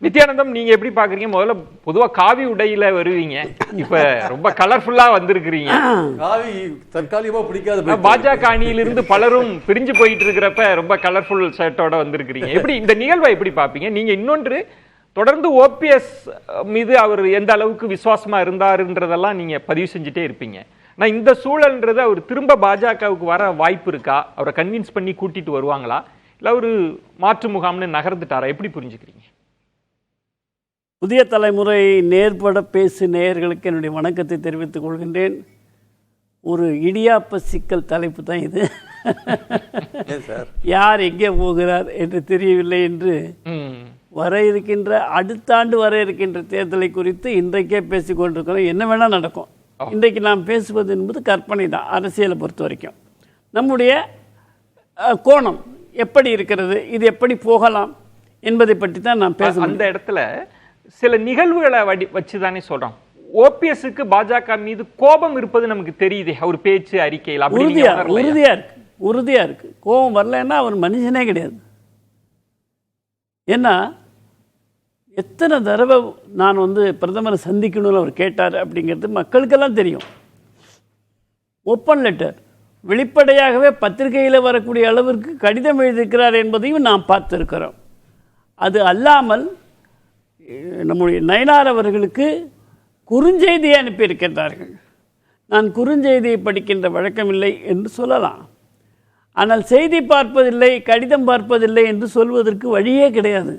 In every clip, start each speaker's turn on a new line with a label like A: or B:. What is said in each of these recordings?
A: நித்யானந்தம், நீங்க எப்படி பாக்குறீங்க? முதல்ல பொதுவா காவி உடையில வருவீங்க, இப்ப ரொம்ப கலர்ஃபுல்லா வந்திருக்கிறீங்க.
B: காவி தற்காலிகமா பிடிக்காது.
A: பாஜக அணியிலிருந்து பலரும் பிரிஞ்சு போயிட்டு இருக்கிறப்ப ரொம்ப கலர்ஃபுல் ஷர்ட்டோட வந்திருக்கிறீங்க. எப்படி இந்த நிகழ்வை எப்படி பாப்பீங்க நீங்க? இன்னொன்று, தொடர்ந்து ஓபிஎஸ் மீது அவர் எந்த அளவுக்கு விசுவாசமா இருந்தாருன்றதெல்லாம் நீங்க பதிவு செஞ்சுட்டே இருப்பீங்க. நான் இந்த சூழல்ன்றது அவர் திரும்ப பாஜகவுக்கு வர வாய்ப்பு இருக்கா? அவரை கன்வின்ஸ் பண்ணி கூட்டிட்டு வருவாங்களா, இல்ல ஒரு மாற்று முகாம்னு நகர்ந்துட்டாரா? எப்படி புரிஞ்சுக்கிறீங்க?
C: புதிய தலைமுறை நேர்பட பேசு நேயர்களுக்கு என்னுடைய வணக்கத்தை தெரிவித்துக் கொள்கின்றேன். ஒரு இடியாப்ப சிக்கல் தலைப்பு தான் இது. யார் எங்கே போகிறார் என்று தெரியவில்லை என்று வர இருக்கின்ற அடுத்த ஆண்டு வர இருக்கின்ற தேர்தலை குறித்து இன்றைக்கே பேசிக் கொண்டிருக்கிறோம். என்ன வேணால் நடக்கும். இன்றைக்கு நாம் பேசுவது என்பது கற்பனை தான். அரசியலை பொறுத்த வரைக்கும் நம்முடைய கோணம் எப்படி இருக்கிறது, இது எப்படி போகலாம் என்பதை பற்றி தான் நாம் பேச.
A: அந்த இடத்துல சில நிகழ்வுகளை வச்சுதானே சொல்றோம். ஓபிஎஸ்க்கு பாஜக மீது கோபம் இருப்பது நமக்கு தெரியுது. அவர் பேச்சு அறிக்கையில்
C: உறுதியா இருக்கு. கோபம் வரலன்னா அவர் மனுஷனே கிடையாது. ஏன்னா எத்தனை தடவை நான் பிரதமரை சந்திக்கணும்னு அவர் கேட்டார் அப்படிங்கிறது மக்களுக்கெல்லாம் தெரியும். ஓப்பன் லெட்டர், வெளிப்படையாகவே பத்திரிகையில் வரக்கூடிய அளவிற்கு கடிதம் எழுதியிருக்கிறார் என்பதையும் நாம் பார்த்திருக்கிறோம். அது அல்லாமல் நம்முடைய நயினார் அவர்களுக்கு குறுஞ்செய்தியை அனுப்பியிருக்கின்றார்கள். நான் குறுஞ்செய்தியை படிக்கின்ற வழக்கமில்லை என்று சொல்லலாம். ஆனால் செய்தி பார்ப்பதில்லை, கடிதம் பார்ப்பதில்லை என்று சொல்வதற்கு வழியே கிடையாது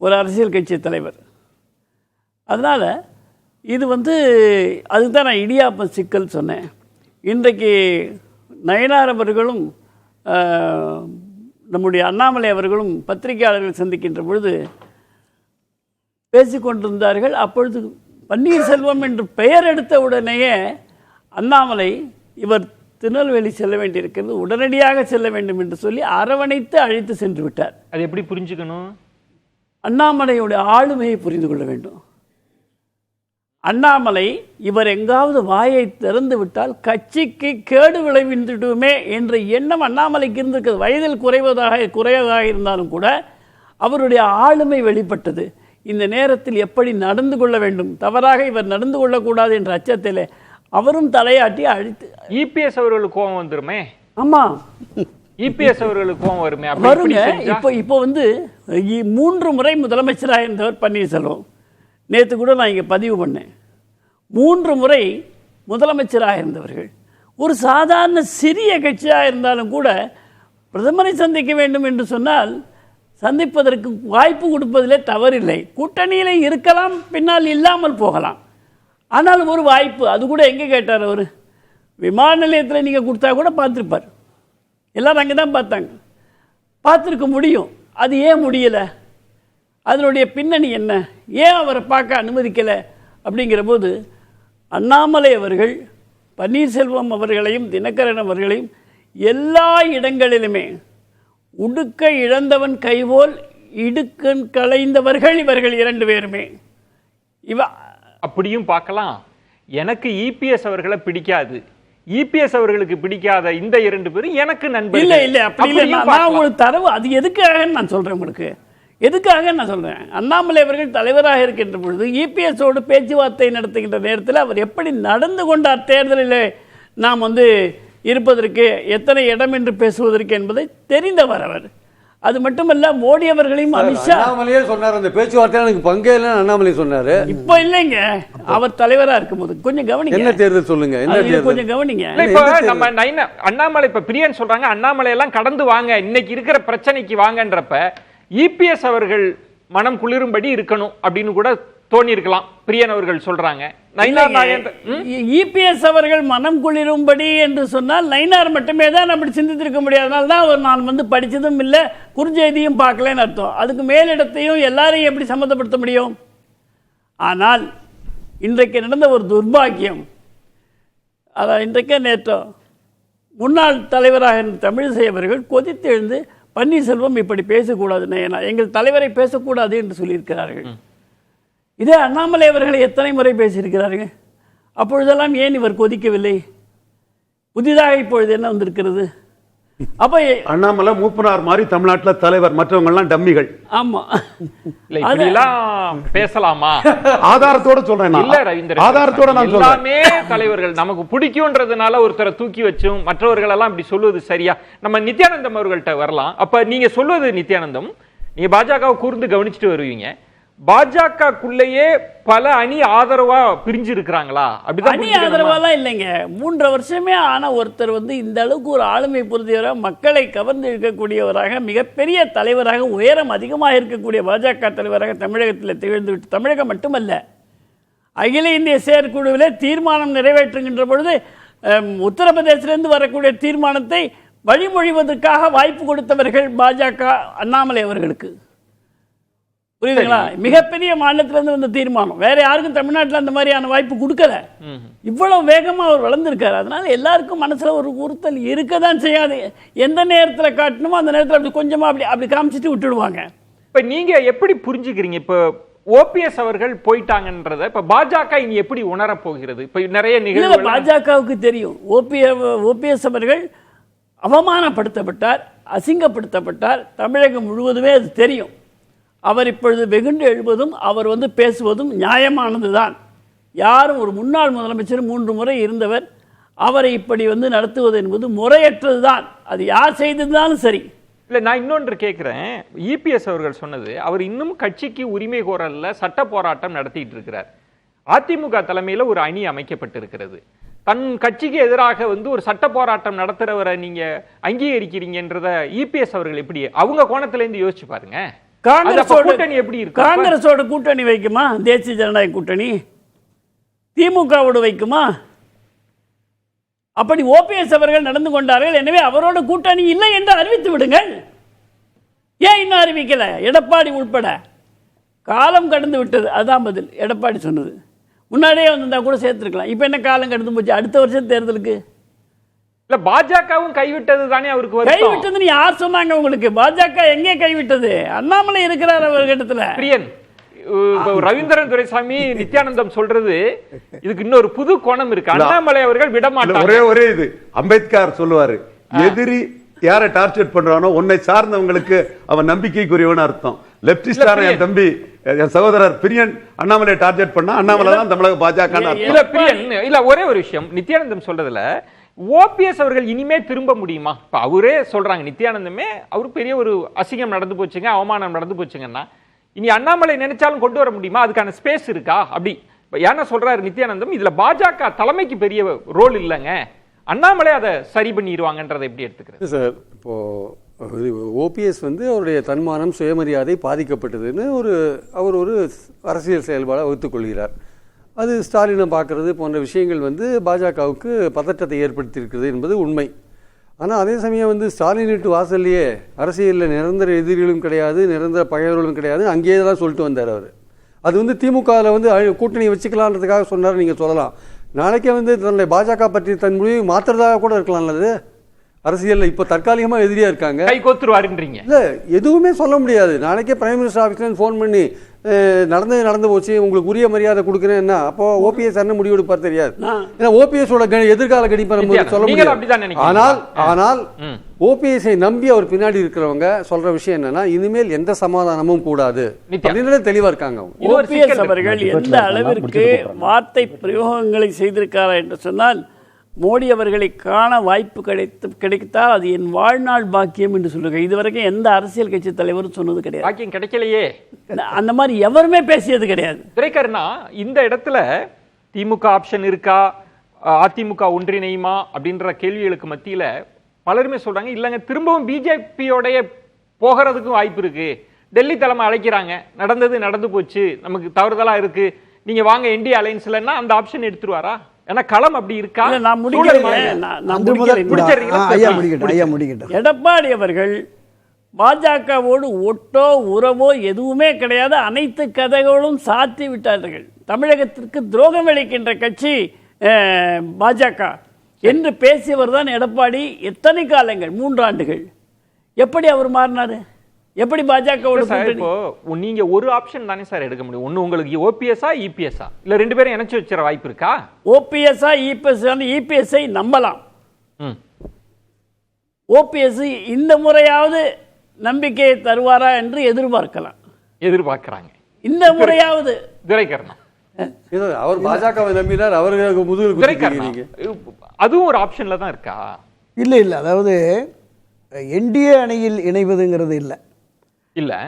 C: ஒரு அரசியல் கட்சி தலைவர். அதனால் இது அதுக்கு தான் நான் இடியாப்ப சிக்கல் சொன்னேன். இன்றைக்கு நயினார் அவர்களும் நம்முடைய அண்ணாமலை அவர்களும் பத்திரிகையாளர்கள் சந்திக்கின்ற பொழுது பேசிக்கொண்டிருந்தார்கள். அப்பொழுது பன்னீர்செல்வம் என்று பெயர் எடுத்த உடனேயே அண்ணாமலை இவர் திருநெல்வேலி செல்ல வேண்டியிருக்கிறது, உடனடியாக செல்ல வேண்டும் என்று சொல்லி அரவணைத்து அழைத்து சென்று விட்டார்.
A: அது எப்படி புரிஞ்சுக்கணும்?
C: அண்ணாமலையுடைய ஆளுமையை புரிந்து கொள்ள வேண்டும். அண்ணாமலை இவர் எங்காவது வாயை திறந்து விட்டால் கட்சிக்கு கேடு விளைவித்துடுமே என்ற எண்ணம் அண்ணாமலைக்கு இருந்திருக்கிறது. வயதில் குறைவதாக இருந்தாலும் கூட அவருடைய ஆளுமை வெளிப்பட்டது. இந்த நேரத்தில் எப்படி நடந்து கொள்ள வேண்டும், தவறாக இவர் நடந்து கொள்ளக்கூடாது என்ற அச்சத்திலே அவரும் தலையாட்டி அழித்து.
A: இபிஎஸ் அவர்களுக்கு கோபம் வந்துருமே.
C: ஆமா,
A: இபிஎஸ் அவர்களுக்கு கோபம் வருமே.
C: வருங்க. இப்போ 3 முறை முதலமைச்சராக இருந்தவர் பன்னீர்செல்வம். நேற்று கூட நான் இங்கே பதிவு பண்ணேன். 3 முறை முதலமைச்சராக இருந்தவர்கள். ஒரு சாதாரண சிறிய கட்சியாக இருந்தாலும் கூட பிரதமரை சந்திக்க வேண்டும் என்று சொன்னால் சந்திப்பதற்கு வாய்ப்பு கொடுப்பதிலே தவறில்லை. கூட்டணியில் இருக்கலாம், பின்னால் இல்லாமல் போகலாம். ஆனால் ஒரு வாய்ப்பு, அது கூட எங்கே கேட்டார் அவர்? விமான நிலையத்தில் நீங்கள் கொடுத்தா கூட பார்த்துருப்பார். எல்லோரும் அங்கே தான் பார்த்தாங்க. பார்த்துருக்க முடியும். அது ஏன் முடியலை? அதனுடைய பின்னணி என்ன? ஏன் அவரை பார்க்க அனுமதிக்கலை? அப்படிங்கிற போது அண்ணாமலை அவர்கள் பன்னீர்செல்வம் அவர்களையும் தினகரன் அவர்களையும் எல்லா இடங்களிலுமே உடுக்க இழந்தவன் கைபோல் இடுக்கன் களைந்தவர்கள் இவர்கள் 2 பேருமே.
A: அப்படியும் பார்க்கலாம். எனக்கு இபிஎஸ் அவர்களை பிடிக்காது, இபிஎஸ் அவர்களுக்கு பிடிக்காத இந்த 2 பேரும் எனக்கு நண்பர்கள்.
C: இல்லை அப்படி இல்லை. நான் உங்களுக்கு தரவு அது எதுக்காக நான் சொல்றேன். உங்களுக்கு எதுக்காக நான் சொல்றேன்? அண்ணாமலை அவர்கள் தலைவராக இருக்கின்ற பொழுது இபிஎஸோடு பேச்சுவார்த்தை நடத்துகின்ற நேரத்தில் அவர் எப்படி நடந்து கொண்டார் தேர்தலில் நாம் இருப்பதற்கு எத்தனை இடம் என்று பேசுவதற்கு என்பதை தெரிந்தவர் அவர். அது மட்டுமல்ல, மோடி அவர்களையும் அமித்ஷா
B: சொன்னார் அந்த பேச்சுவார்த்தை எனக்கு பங்கே இல்லைன்னு அண்ணாமலை சொன்னாரு.
C: இப்ப இல்லைங்க, அவர் தலைவரா இருக்கும்போது கொஞ்சம் கவனிங்க.
B: என்ன தேர்தல் சொல்லுங்க,
C: கொஞ்சம் கவனிங்க.
A: இப்ப நம்ம அண்ணாமலை இப்ப பிரியன் சொல்றாங்க, அண்ணாமலை எல்லாம் கடந்து வாங்க, இன்னைக்கு இருக்கிற பிரச்சனைக்கு வாங்கன்றப்ப இபிஎஸ் அவர்கள் மனம் குளிரும்படி இருக்கணும் அப்படின்னு கூட தோணி இருக்கலாம். பிரியன் அவர்கள் சொல்றாங்க.
C: இபிஎஸ் அவர்கள் மனம் குளிரும்படி என்று சொன்னால் நயினார் மட்டுமே தான் அப்படி சிந்தித்திருக்க முடியாதனால தான் அவர் நான் படித்ததும் இல்லை, குறுஞ்செய்தியும் பார்க்கலன்னு அர்த்தம். அதுக்கு மேலிடத்தையும் எல்லாரையும் எப்படி சம்மந்தப்படுத்த முடியும்? ஆனால் இன்றைக்கு நடந்த ஒரு துர்பாக்கியம், அதான் இன்றைக்கே நேற்றோ முன்னாள் தலைவராக இருந்த தமிழிசை அவர்கள் கொதித்து எழுந்து பன்னீர்செல்வம் இப்படி பேசக்கூடாது, எங்கள் தலைவரை பேசக்கூடாது என்று சொல்லியிருக்கிறார்கள். இதே அண்ணாமலை அவர்களை எத்தனை முறை பேசியிருக்கிறார்கள். அப்பொழுதெல்லாம் ஏன் இவர் கொதிக்கவில்லை? புதிதாக இப்பொழுது என்ன வந்திருக்கிறது? அப்ப
D: அண்ணாமலை மூப்பனார் மாதிரி தமிழ்நாட்டுல தலைவர், மற்றவங்க எல்லாம் டம்மிகள்.
C: ஆமா,
A: இல்ல இப்படி எல்லாம் பேசலாமா?
D: ஆதாரத்தோட சொல்றேன் நான்.
A: இல்ல ரவீந்திரன்,
D: ஆதாரத்தோட நான் சொல்றேன்.
A: எல்லாமே தலைவர்கள் நமக்கு பிடிக்கும்ன்றதுனால ஒருத்தரை தூக்கி வச்சும் மற்றவர்கள் எல்லாம் இப்படி சொல்லுவது சரியா? நம்ம நித்யானந்தம் அவர்கள்ட்ட வரலாம். அப்ப நீங்க சொல்வது நித்யானந்தம், நீங்க பாஜகவை கூர்ந்து கவனிச்சுட்டு வருவீங்க, பாஜகக்குள்ளேயே பல அணி ஆதரவா பிரிஞ்சு இருக்கிறாங்களா?
C: அணி ஆதரவாலாம் இல்லைங்க. 3 வருஷமே ஆன ஒருத்தர் இந்த அளவுக்கு ஒரு ஆளுமை பொருந்தியவராக, மக்களை கவர்ந்து இருக்கக்கூடியவராக, மிகப்பெரிய தலைவராக, உயரம் அதிகமாக இருக்கக்கூடிய பாஜக தலைவராக தமிழகத்தில் திகழ்ந்து விட்டு, தமிழகம் மட்டுமல்ல அகில இந்திய செயற்குழுவிலே தீர்மானம் நிறைவேற்றுகின்ற பொழுது உத்தரப்பிரதேசத்திலிருந்து வரக்கூடிய தீர்மானத்தை வழிமொழிவதற்காக வாய்ப்பு கொடுத்தவர்கள் பாஜக அண்ணாமலை அவர்களுக்கு. புரியுதுங்களா? மிகப்பெரிய மாநிலத்திலிருந்து வந்த தீர்மானம், வேற யாருக்கும் தமிழ்நாட்டில் அந்த மாதிரியான வாய்ப்பு கொடுக்கல. இவ்வளவு வேகமா அவர் வளர்ந்திருக்காரு. அதனால எல்லாருக்கும் மனசுல ஒரு உறுத்தல் இருக்கதான் செய்யாது. எந்த நேரத்தில் காட்டணுமோ அந்த நேரத்தில் அப்படி கொஞ்சமா அப்படி காமிச்சிட்டு விட்டுடுவாங்க.
A: இப்ப நீங்க எப்படி புரிஞ்சுக்கிறீங்க? இப்ப ஓபிஎஸ் அவர்கள் போயிட்டாங்கன்றத இப்ப பாஜக இனி எப்படி உணர போகிறது? இப்ப நிறைய நிகழ்வுகள்
C: பாஜகவுக்கு தெரியும். ஓபிஎஸ் அவர்கள் அவமானப்படுத்தப்பட்டார், அசிங்கப்படுத்தப்பட்டார். தமிழகம் முழுவதுமே அது தெரியும். அவர் இப்பொழுது வெகுண்டு எழுவதும் அவர் பேசுவதும் நியாயமானதுதான். யாரும் ஒரு முன்னாள் முதலமைச்சர் 3 முறை இருந்தவர் அவரை இப்படி நடத்துவது என்பது முறையற்றதுதான். அது யார் செய்ததுதாலும் சரி.
A: இல்ல நான் இன்னொன்று கேட்கிறேன். இபிஎஸ் அவர்கள் சொன்னது, அவர் இன்னும் கட்சிக்கு உரிமை கோரல்ல சட்ட போராட்டம் நடத்திட்டு இருக்கிறார். அதிமுக தலைமையில ஒரு அணி அமைக்கப்பட்டிருக்கிறது. தன் கட்சிக்கு எதிராக ஒரு சட்ட போராட்டம் நடத்துறவரை நீங்க அங்கீகரிக்கிறீங்கன்றத இபிஎஸ் அவர்கள் எப்படி அவங்க கோணத்துல இருந்து யோசிச்சு பாருங்க. கூட்டணி எப்படி இருக்கு?
C: காங்கிரஸோட கூட்டணி வைக்குமா? தேசிய ஜனநாயக கூட்டணி திமுகவோடு வைக்குமா? அப்படி ஓபிஎஸ் அவர்கள் நடந்து கொண்டார்கள். எனவே அவரோட கூட்டணி இல்லை என்று அறிவித்து விடுங்கள். ஏன் இன்னும் அறிவிக்கல? எடப்பாடி உட்பட காலம் கடந்து விட்டது. அதான் பதில். எடப்பாடி சொன்னது முன்னாடியே வந்திருந்தா கூட சேர்த்திருக்கலாம். இப்ப என்ன காலம் கடந்து போச்சு? அடுத்த வருஷம் தேர்தலுக்கு
A: இல்ல பாஜகவும் கைவிட்டது தானே அவருக்கு
C: கைவிட்டதுன்னு யார் சொன்னாங்க உங்களுக்கு? பாஜக எங்கே கைவிட்டது? அண்ணாமலை இருக்கிறார் அவர்கிட்ட.
A: பிரியன், ரவீந்திரன் துரைசாமி, நித்யானந்தம் சொல்றது இதுக்கு இன்னொரு புது கோணம் இருக்கு. அண்ணாமலை அவர்கள் விடமாட்டாங்க.
D: ஒரே இது அம்பேத்கர் சொல்லுவாரு, எதிரி யாரை டார்ச்சர் பண்றானோ உன்னை சார்ந்தவங்களுக்கு அவன் நம்பிக்கைக்குரியவன் அர்த்தம். லெப்டிஸ்டான என் தம்பி, என் சகோதரர் பிரியன் அண்ணாமலை டார்ச்சர் பண்ணா அண்ணாமலை தான் தமிழக பாஜக.
A: இல்ல பிரியன், இல்ல ஒரே ஒரு விஷயம் நித்யானந்தம் சொல்றதுல, ஓபிஎஸ் அவர்கள் இனிமே திரும்ப முடியுமா? இப்ப அவரே சொல்றாங்க, நித்யானந்தமே அவருக்கு பெரிய ஒரு அசிங்கம் நடந்து போச்சுங்க, அவமானம் நடந்து போச்சுங்கன்னா இனி அண்ணாமலை நினைச்சாலும் கொண்டு வர முடியுமா? அதுக்கான ஸ்பேஸ் இருக்கா? அப்படி என்ன சொல்றாரு நித்யானந்தம், இதுல பாஜக தலைமைக்கு பெரிய ரோல் இல்லைங்க, அண்ணாமலை அதை சரி பண்ணிடுவாங்கன்றதை எப்படி எடுத்துக்கிறது
B: சார்? இப்போ ஓபிஎஸ் அவருடைய தன்மானம் சுயமரியாதை பாதிக்கப்பட்டதுன்னு அவர் ஒரு அரசியல் செயல்பாடை வகுத்துக் கொள்கிறார். அது ஸ்டாலினை பார்க்கறது போன்ற விஷயங்கள் பாஜகவுக்கு பதற்றத்தை ஏற்படுத்தியிருக்கிறது என்பது உண்மை. ஆனால் அதே சமயம் ஸ்டாலின் வீட்டு வாசல்லையே அரசியலில் நிரந்தர எதிரிகளும் கிடையாது, நிரந்தர பகைவர்களும் கிடையாது, அங்கேயே தான் சொல்லிட்டு வந்தார் அவர். அது திமுகவில் கூட்டணி வச்சுக்கலான்றதுக்காக சொன்னார். நீங்கள் சொல்லலாம், நாளைக்கே தன்னுடைய பாஜக பற்றி தன் முடிவை மாற்றுறதாக கூட இருக்கலாம். அல்லது அரசியலில் இப்போ தற்காலிகமாக எதிரியாக இருக்காங்க,
A: கை கோத்துருவாருன்றீங்க? இல்லை,
B: எதுவுமே சொல்ல முடியாது. நாளைக்கே பிரைம் மினிஸ்டர் ஆஃபீஸ்லேருந்து ஃபோன் பண்ணி நடந்து போச்சு, உங்களுக்கு உரிய மரியாதை கொடுக்குறேன்னா அப்போ ஓபிஎஸ் என்ன முடிவு எடுப்பார் தெரியாது. ஏன்னா ஓபிஎஸோட எதிர்கால கணிப்பை நம்ம சொல்ல முடியாது. ஆனால் ஓபிஎஸ்ஐ நம்பி அவர் பின்னாடி இருக்கிறவங்க சொல்ற விஷயம் என்னன்னா, இனிமேல் எந்த சமாதானமும் கூடாது அப்படின்னு தெளிவா இருக்காங்க.
C: ஓபிஎஸ் அவர்கள் எந்த அளவிற்கு வார்த்தை பிரயோகங்களை செய்திருக்காரா என்று சொன்னால், மோடி அவர்களை காண வாய்ப்பு கிடைத்தால் அது என் வாழ்நாள் பாக்கியம் என்று சொல்லுங்க. இதுவரைக்கும் எந்த அரசியல் கட்சி தலைவரும் சொன்னது கிடையாது.
A: பாக்கியம் கிடைக்கலையே,
C: அந்த மாதிரி எவருமே பேசியது கிடையாது.
A: திரைக்கர்னா இந்த இடத்துல திமுக ஆப்ஷன் இருக்கா, அதிமுக ஒன்றிணையுமா அப்படின்ற கேள்விகளுக்கு மத்தியில பலருமே சொல்றாங்க, இல்லைங்க திரும்பவும் பிஜேபியோடைய போகிறதுக்கும் வாய்ப்பு இருக்கு, டெல்லி தலைமை அழைக்கிறாங்க, நடந்து போச்சு, நமக்கு தவறுதலா இருக்கு, நீங்க வாங்க என்டி அலைன்ஸ்லன்னா அந்த ஆப்ஷன் எடுத்துருவாரா? ஏன்னா களம் அப்படி இருக்கா?
C: எடப்பாடி அவர்கள் பாஜகவோடு ஒட்டோ உறவோ எதுவுமே கிடையாது, அனைத்து கதைகளும் சாத்தி விட்டார்கள். தமிழகத்திற்கு துரோகம் விளைக்கின்ற கட்சி பாஜக என்று பேசியவர் தான் எடப்பாடி. எத்தனை காலங்கள், 3 ஆண்டுகள். எப்படி அவர் மாறினாரு? எப்படி பாஜகவோட?
A: இப்போ நீங்க ஒரு ஆப்ஷன் தானே சார் எடுக்க முடியும். ஒன்னு உங்களுக்கு ஓபிஎஸ்ஆ இபிஎஸ்ஆ, இல்ல ரெண்டு பேரும் இணைச்சு வச்சிர வாய்ப்பு இருக்கா?
C: ஓபிஎஸ்ஆ இபிஎஸ்ஐ நம்பலாம். ஓபிஎஸ் இந்த முறையாவது நம்பிக்கையை தருவாரா என்று
A: எதிர்பார்க்கிறாங்க.
C: இந்த முறையாவது
A: துரைக்கண்ணா
B: அவர் பாஜகவை நம்பினார், அவருக்கு முதுகில் குத்திக்கிறீங்க.
A: அதுவும் ஒரு ஆப்ஷன்ல தான் இருக்கா?
E: இல்லை, அதாவது என்டிஏ அணியில் இணைவதுங்கிறது இல்லை.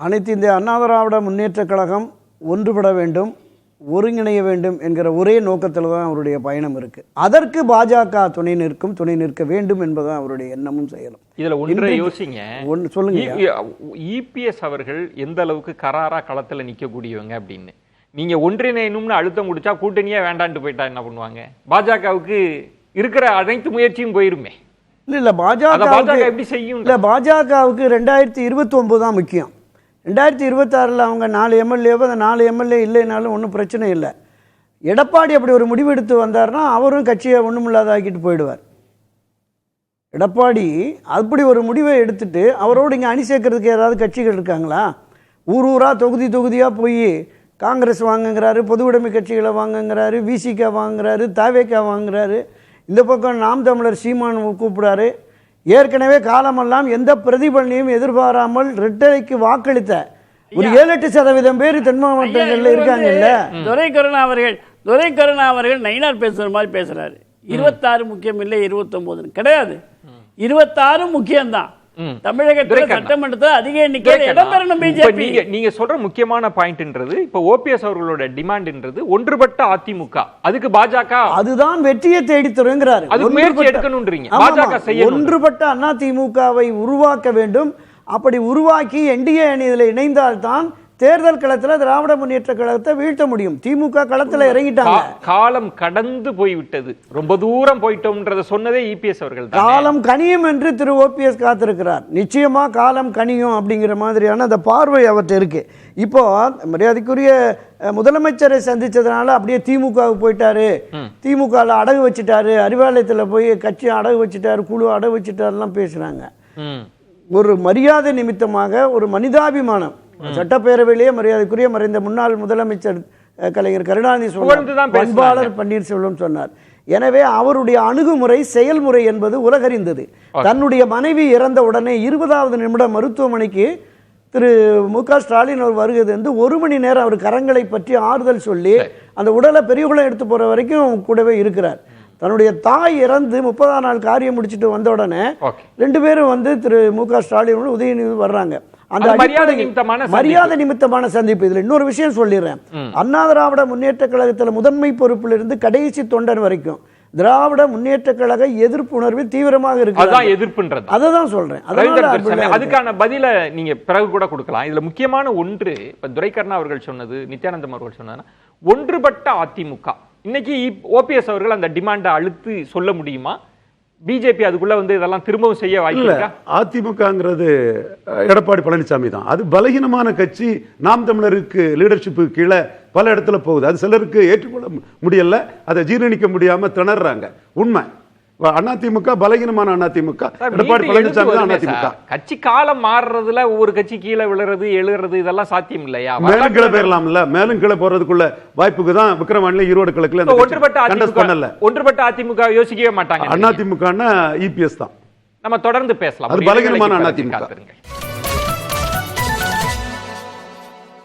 E: அனைத்து இந்திய அண்ணா திராவிட முன்னேற்ற கழகம் ஒன்றுபட வேண்டும், ஒருங்கிணைய வேண்டும் என்கிற ஒரே நோக்கத்தில் தான் அவருடைய பயணம் இருக்கு. அதற்கு பாஜக துணை நிற்க வேண்டும் என்பதுதான் அவருடைய எண்ணமும் செயலும்.
A: இதுல ஒன்றை யோசிங்க,
E: சொல்லுங்க.
A: இபிஎஸ் அவர்கள் எந்த அளவுக்கு கராரா களத்துல நிக்கக்கூடியவங்க அப்படின்னு. நீங்க ஒன்றிணையணும்னு அழுத்தம் கொடுத்தா கூட்டணியே வேண்டான்ட்டு போயிட்டா என்ன பண்ணுவாங்க? பாஜகவுக்கு இருக்கிற அனைத்து முயற்சியும் போயிருமே.
E: இல்ல
A: பாஜக எப்படி செய்யும்?
E: இல்ல, பாஜகவுக்கு 2029 தான் முக்கியம். 2026 அவங்க 4 எம்எல்ஏ, அந்த 4 எம்எல்ஏ இல்லைனாலும் ஒன்றும் பிரச்சனை இல்லை. எடப்பாடி அப்படி ஒரு முடிவு எடுத்து வந்தார்னா அவரும் கட்சியை ஒன்றுமில்லாதாக்கிட்டு போயிடுவார். எடப்பாடி அப்படி ஒரு முடிவை எடுத்துட்டு அவரோடு இங்கே அணி சேர்க்கறதுக்கு ஏதாவது கட்சிகள் இருக்காங்களா? ஊரா தொகுதியாக போய் காங்கிரஸ் வாங்குங்கிறாரு, பொது உடைமை கட்சிகளை வாங்குங்கிறாரு, விசிக வாங்குறாரு, தாவேக்கா வாங்குறாரு, இந்த பக்கம் நாம் தமிழர் சீமான் கூப்பிடாரு. ஏற்கனவே காலமெல்லாம் எந்த பிரதிபலனையும் எதிர்பாராமல் ரெட்டலைக்கு வாக்களித்த ஒரு 7-8% பேர் தென் மாவட்டங்கள்ல இருக்காங்கல்ல.
C: துரைக்கருணா அவர்கள் நயினார் பேசுற மாதிரி பேசுறாரு. 26 முக்கியம் இல்லை, 29 கிடையாது, 26 முக்கியம்தான். தமிழகத்தில் சட்டமன்றத்தில் அதிக எண்ணிக்கையில் இடம்பெறணும் பிஜேபி.
A: நீங்க சொல்ற முக்கியமான பாயிண்ட்ன்றது இப்ப ஓபிஎஸ் அவர்களோட டிமாண்ட்ன்றது ஒன்றுபட்ட அதிமுக. அதுக்கு பாஜக
E: அதுதான் வெற்றியை தேடி தருங்கிறார்.
A: அது முயற்சி எடுக்கணும்ன்றீங்க. பாஜக செய்ய
E: ஒன்றுபட்ட அதிமுகவை உருவாக்க வேண்டும். அப்படி உருவாக்கி என்டிஏ அணியில் இணைந்தால்தான் தேர்தல் களத்தில் திராவிட முன்னேற்ற கழகத்தை வீழ்த்த முடியும். திமுக களத்தில் இறங்கிட்டாங்க.
A: காலம் கடந்து போய்விட்டது, ரொம்ப தூரம் போயிட்டோம்ன்றத சொன்னதே இபிஎஸ் அவர்கள்.
E: காலம் கனியும் என்று திரு ஓபிஎஸ் காத்திருக்கிறார். நிச்சயமா காலம் கனியும் அப்படிங்கிற மாதிரியான அந்த பார்வை அவர்கிட்ட இருக்கு. இப்போ மரியாதைக்குரிய முதலமைச்சரை சந்திச்சதுனால அப்படியே திமுகவுக்கு போயிட்டாரு, திமுக அடகு வச்சுட்டாரு, அறிவாலயத்தில் போய் கட்சி அடகு வச்சுட்டாரு, குழு அடகு வச்சுட்டாருலாம் பேசுறாங்க. ஒரு மரியாதை நிமித்தமாக, ஒரு மனிதாபிமானம், சட்டப்பேரவையிலேயே மரியாதைக்குரிய மறைந்த முன்னாள் முதலமைச்சர் கலைஞர் கருணாநிதி சொன்னார், பண்பாளர் பன்னீர்செல்வம் சொன்னார். எனவே அவருடைய அணுகுமுறை செயல்முறை என்பது உலகறிந்தது. தன்னுடைய மனைவி இறந்த உடனே 20வது நிமிடம் மருத்துவமனைக்கு திரு மு.க. ஸ்டாலின் அவர் வருகிறது வந்து 1 மணி நேரம் அவர் கரங்களை பற்றி ஆறுதல் சொல்லி அந்த உடலை பெரியகுளம் எடுத்து போற வரைக்கும் கூடவே இருக்கிறார். தன்னுடைய தாய் இறந்து 30ஆம் நாள் காரியம் முடிச்சுட்டு வந்த உடனே 2 பேரும் வந்து திரு மு.க. ஸ்டாலின் உதயநிதி வர்றாங்க. அந்த மரியாதை நிமித்தமான சந்திப்பு. இதுல இன்னொரு விஷயம் சொல்லிடுறேன். அண்ணா திராவிட முன்னேற்ற கழகத்தில் முதன்மை பொறுப்பில் இருந்து கடைசி தொண்டன் வரைக்கும் திராவிட முன்னேற்ற கழக எதிர்ப்பு உணர்வில் தீவிரமாக இருக்கு. அதான் சொல்றேன்.
A: அதுக்கான பதில நீங்க பிறகு கூட கொடுக்கலாம். இதுல முக்கியமான ஒன்று, இப்ப துரைக்கண்ணா அவர்கள் சொன்னது, நித்யானந்தம் அவர்கள் சொன்னது, ஒன்றுபட்ட அதிமுக. இன்னைக்கு ஓபிஎஸ் அவர்கள் அந்த டிமாண்டை அழுத்தி சொல்ல முடியுமா? பிஜேபி அதுக்குள்ள வந்து இதெல்லாம் திரும்பவும் செய்ய வாய்ப்பு இருக்கா?
D: அதிமுகங்கிறது எடப்பாடி பழனிசாமி தான். அது பலகீனமான கட்சி. நாம் தமிழருக்கு லீடர்ஷிப்பு கீழே பல இடத்துல போகுது. அது சிலருக்கு ஏற்றுக்கொள்ள முடியல, அதை ஜீரணிக்க முடியாம திணறாங்க. உண்மை. அதிமுக பலகீனமான அதிமுக, எடப்பாடி பழனிசாமி தான் அதிமுக.
A: கட்சி காலம் மாறுறதுல ஒவ்வொரு கட்சி கீழே விழுறது எழுறது இதெல்லாம் சாத்தியம் இல்லையா?
D: மேலும் கீழே போயிடலாம்ல. மேலும் கீழே போறதுக்குள்ள வாய்ப்புக்கு தான் விக்கிரவாண்டில ஈரோடு கிழக்குல
A: ஒன்றுபட்ட அதிமுக யோசிக்கவே மாட்டாங்க.
D: அதிமுக இபிஎஸ் தான்.
A: நம்ம தொடர்ந்து பேசலாம்.
D: அது பலகீனமான அதிமுக.